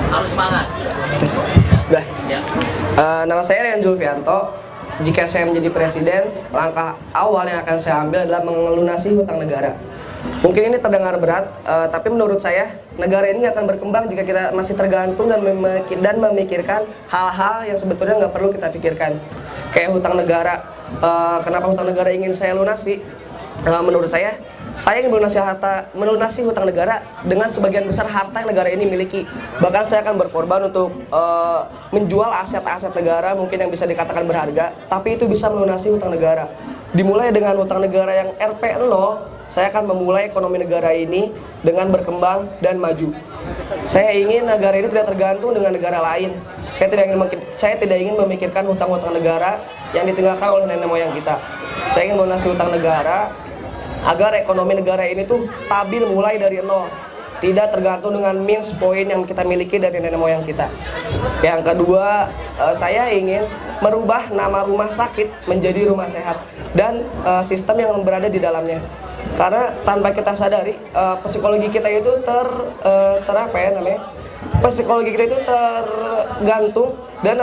Harus semangat. Udah. Nama saya Rian Julfianto. Jika saya menjadi presiden, langkah awal yang akan saya ambil adalah melunasi hutang negara. Mungkin ini terdengar berat, tapi menurut saya negara ini nggak akan berkembang jika kita masih tergantung dan memikirkan hal-hal yang sebetulnya nggak perlu kita pikirkan. Kayak hutang negara. Kenapa hutang negara ingin saya lunasi? Menurut saya ingin melunasi hutang negara dengan sebagian besar harta yang negara ini miliki. Bahkan saya akan berkorban untuk menjual aset-aset negara mungkin yang bisa dikatakan berharga, tapi itu bisa melunasi hutang negara. Dimulai dengan hutang negara yang RP0, saya akan memulai ekonomi negara ini dengan berkembang dan maju. Saya ingin negara ini tidak tergantung dengan negara lain. Saya tidak ingin memikirkan hutang-hutang negara yang ditinggalkan oleh nenek moyang kita. Saya ingin melunasi hutang negara agar ekonomi negara ini tuh stabil mulai dari nol, tidak tergantung dengan means point yang kita miliki dari nenek moyang kita. Yang kedua, saya ingin merubah nama rumah sakit menjadi rumah sehat dan sistem yang berada di dalamnya. Karena tanpa kita sadari, psikologi kita itu psikologi kita itu tergantung dan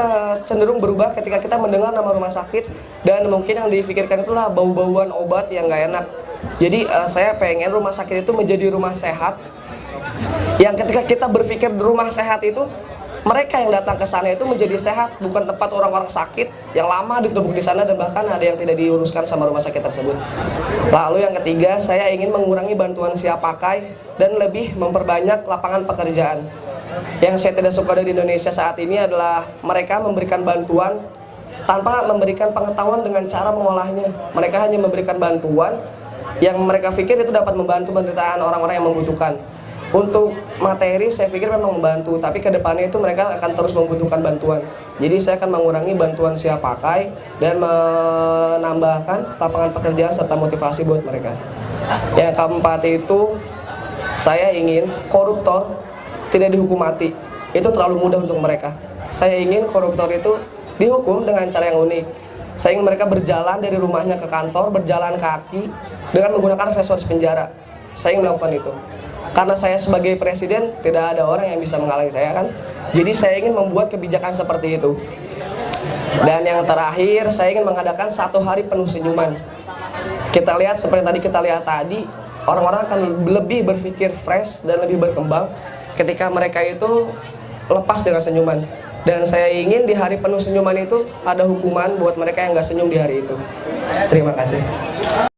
cenderung berubah ketika kita mendengar nama rumah sakit, dan mungkin yang dipikirkan itulah bau-bauan obat yang gak enak. Jadi saya pengen rumah sakit itu menjadi rumah sehat, yang ketika kita berpikir rumah sehat itu, mereka yang datang ke sana itu menjadi sehat, bukan tempat orang-orang sakit yang lama ditumpuk di sana dan bahkan ada yang tidak diuruskan sama rumah sakit tersebut. Lalu yang ketiga, saya ingin mengurangi bantuan siap pakai dan lebih memperbanyak lapangan pekerjaan. Yang saya tidak suka dari Indonesia saat ini adalah mereka memberikan bantuan tanpa memberikan pengetahuan dengan cara mengolahnya. Mereka hanya memberikan bantuan yang mereka pikir itu dapat membantu penderitaan orang-orang yang membutuhkan. Untuk materi saya pikir memang membantu, tapi ke depannya itu mereka akan terus membutuhkan bantuan. Jadi saya akan mengurangi bantuan siap pakai dan menambahkan lapangan pekerjaan serta motivasi buat mereka. Yang keempat itu, saya ingin koruptor tidak dihukum mati. Itu terlalu mudah untuk mereka. Saya ingin koruptor itu dihukum dengan cara yang unik. Saya ingin mereka berjalan dari rumahnya ke kantor, berjalan kaki dengan menggunakan aksesoris penjara. Saya ingin melakukan itu. Karena saya sebagai presiden, tidak ada orang yang bisa menghalangi saya kan. Jadi saya ingin membuat kebijakan seperti itu. Dan yang terakhir, saya ingin mengadakan 1 hari penuh senyuman. Kita lihat seperti tadi kita lihat tadi, orang-orang akan lebih berpikir fresh dan lebih berkembang ketika mereka itu lepas dengan senyuman. Dan saya ingin di hari penuh senyuman itu ada hukuman buat mereka yang nggak senyum di hari itu. Terima kasih.